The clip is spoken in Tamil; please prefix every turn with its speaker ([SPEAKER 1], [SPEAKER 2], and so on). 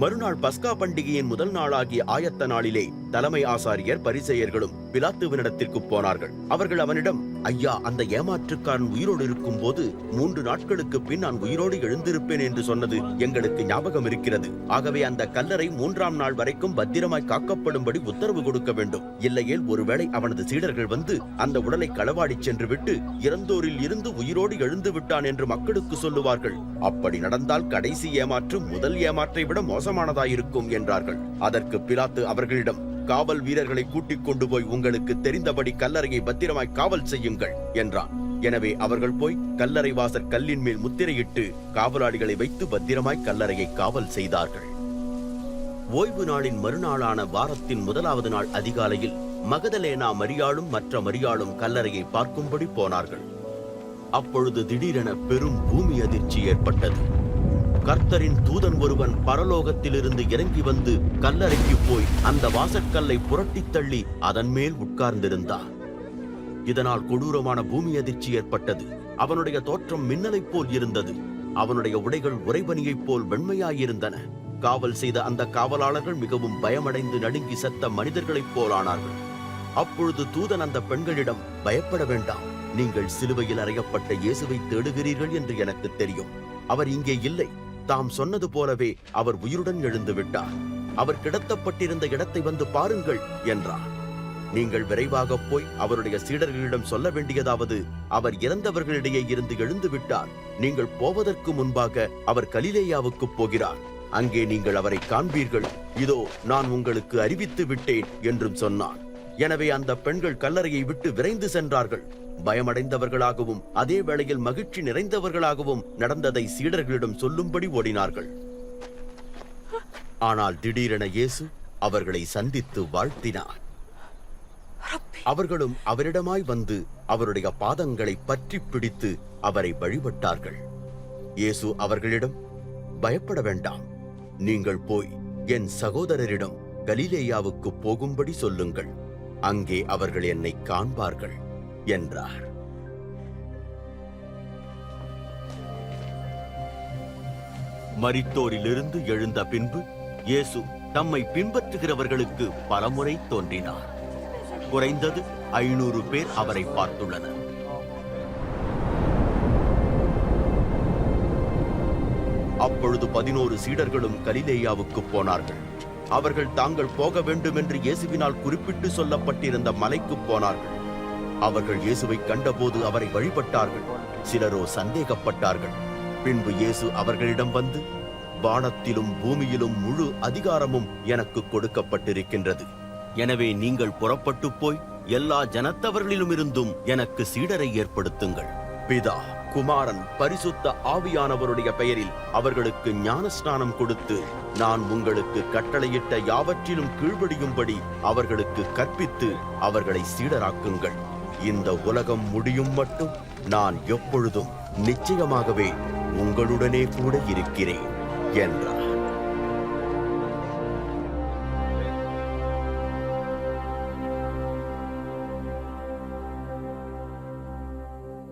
[SPEAKER 1] மறுநாள் பஸ்கா பண்டிகையின் முதல் நாளாகிய ஆயத்த நாளிலே தலைமை ஆசாரியர் பரிசேயர்களும் பிலாத்துவினிடத்திற்கு போனார்கள். அவர்கள் அவனிடம், ஐயா, அந்த ஏமாற்றுக்காரன் உயிரோடு இருக்கும் போது 3 நாட்களுக்கு பின் நான் உயிரோடு எழுந்திருப்பேன் என்று சொன்னது எங்களுக்கு ஞாபகம் இருக்கிறது. ஆகவே அந்த கல்லறை 3ஆம் நாள் வரைக்கும் பத்திரமாய் காக்கப்படும்படி உத்தரவு கொடுக்க வேண்டும். இல்லையேல் ஒருவேளை அவனது சீடர்கள் வந்து அந்த உடலை களவாடி சென்று விட்டு இறந்தோரில் இருந்து உயிரோடு எழுந்து விட்டான் என்று மக்களுக்கு சொல்லுவார்கள். அப்படி நடந்தால் கடைசி ஏமாற்று முதல் ஏமாற்றை விட மோசமானதாயிருக்கும் என்றார்கள். அதற்கு பிலாத்து அவர்களிடம், காவல் வீரர்களை கூட்டிக் கொண்டு போய் உங்களுக்கு தெரிந்தபடி கல்லறையை பத்திரமாய் காவல் செய்யுங்கள் என்றான். எனவே அவர்கள் போய் கல்லறை வாசற் கல்லின் மேல் முத்திரையிட்டு காவலாளிகளை வைத்து பத்திரமாய் கல்லறையை காவல் செய்தார்கள். ஓய்வு நாளின் மறுநாளான வாரத்தின் முதலாவது நாள் அதிகாலையில் மகதலேனா மரியாளும் மற்ற மரியாளும் கல்லறையை பார்க்கும்படி போனார்கள். அப்பொழுது திடீரென பெரும் பூமி அதிர்ச்சி ஏற்பட்டது. கர்த்தரின் தூதன் ஒருவன் பரலோகத்திலிருந்து இறங்கி வந்து கல்லறைக்கு போய் அந்த வாசற்கல்லை புரட்டித் தள்ளி அதன் மேல் உட்கார்ந்திருந்தான். இதனால் கொடூரமான பூமி அதிர்ச்சி ஏற்பட்டது. அவனுடைய தோற்றம் மின்னலைப் போல் இருந்தது. அவனுடைய உடைகள் உறைபனியைப் போல் வெண்மையாயிருந்தன. காவல் செய்த அந்த காவலாளர்கள் மிகவும் பயமடைந்து நடுங்கி செத்த மனிதர்களைப் போலானார்கள். அப்பொழுது தூதன் அந்த பெண்களிடம், பயப்பட வேண்டாம், நீங்கள் சிலுவையில் அறையப்பட்ட இயேசுவை தேடுகிறீர்கள் என்று எனக்கு தெரியும். அவர் இங்கே இல்லை. தாம் சொன்னது போலவே அவர் உயிருடன் எழுந்து விட்டார். அவர் கிடத்தப்பட்டிருந்த இடத்தை வந்து பாருங்கள் என்றார். நீங்கள் விரைவாக போய் அவருடைய சீடர்களிடம் சொல்ல வேண்டியதாவது, அவர் இறந்தவர்களிடையே இருந்து எழுந்து விட்டார். நீங்கள் போவதற்கு முன்பாக அவர் கலிலேயாவுக்கு போகிறார். அங்கே நீங்கள் அவரை காண்பீர்கள். இதோ நான் உங்களுக்கு அறிவித்து விட்டேன் என்றும் சொன்னான். எனவே அந்த பெண்கள் கல்லறையை விட்டு விரைந்து சென்றார்கள். பயமடைந்தவர்களாகவும் அதே வேளையில் மகிழ்ச்சி நிறைந்தவர்களாகவும் நடந்ததை சீடர்களிடம் சொல்லும்படி ஓடினார்கள். ஆனால் திடீரென இயேசு அவர்களை சந்தித்து வாழ்த்தினார். அவர்களும் அவரிடமாய் வந்து அவருடைய பாதங்களை பற்றி பிடித்து அவரை வழிபட்டார்கள். இயேசு அவர்களிடம், பயப்பட வேண்டாம், நீங்கள் போய் என் சகோதரரிடம் கலிலேயாவுக்கு போகும்படி சொல்லுங்கள். அங்கே அவர்கள் என்னை காண்பார்கள் என்றார். மரித்தோரிலிருந்து எழுந்த பின்பு இயேசு தம்மை பின்பற்றுகிறவர்களுக்கு பலமுறை தோன்றினார். குறைந்தது 500 பேர் அவரை பார்த்துள்ளனர். அப்பொழுது 11 சீடர்களும் கலிலேயாவுக்கு போனார்கள். அவர்கள் தாங்கள் போக வேண்டும் என்று இயேசுவினால் குறிப்பிட்டு சொல்லப்பட்டிருந்த மலைக்கு போனார்கள். அவர்கள் இயேசுவை கண்டபோது அவரை வழிபட்டார்கள். சிலரோ சந்தேகப்பட்டார்கள். பின்பு இயேசு அவர்களிடம் வந்து, வானத்திலும் பூமியிலும் முழு அதிகாரமும் எனக்கு கொடுக்கப்பட்டிருக்கின்றது. எனவே நீங்கள் புறப்பட்டு போய் எல்லா ஜனத்தவர்களிலும் இருந்தும் எனக்கு சீடரை ஏற்படுத்துங்கள். பிதா, குமாரன், பரிசுத்த ஆவியானவருடைய பெயரில் அவர்களுக்கு ஞானஸ்நானம் கொடுத்து நான் உங்களுக்கு கட்டளையிட்ட யாவற்றிலும் கீழ்ப்படியும்படி அவர்களுக்கு கற்பித்து அவர்களை சீடராக்குங்கள். இந்த உலகம் முடியும் மட்டும் நான் எப்பொழுதும் நிச்சயமாகவே உங்களுடனே கூட இருக்கிறேன் என்றார்.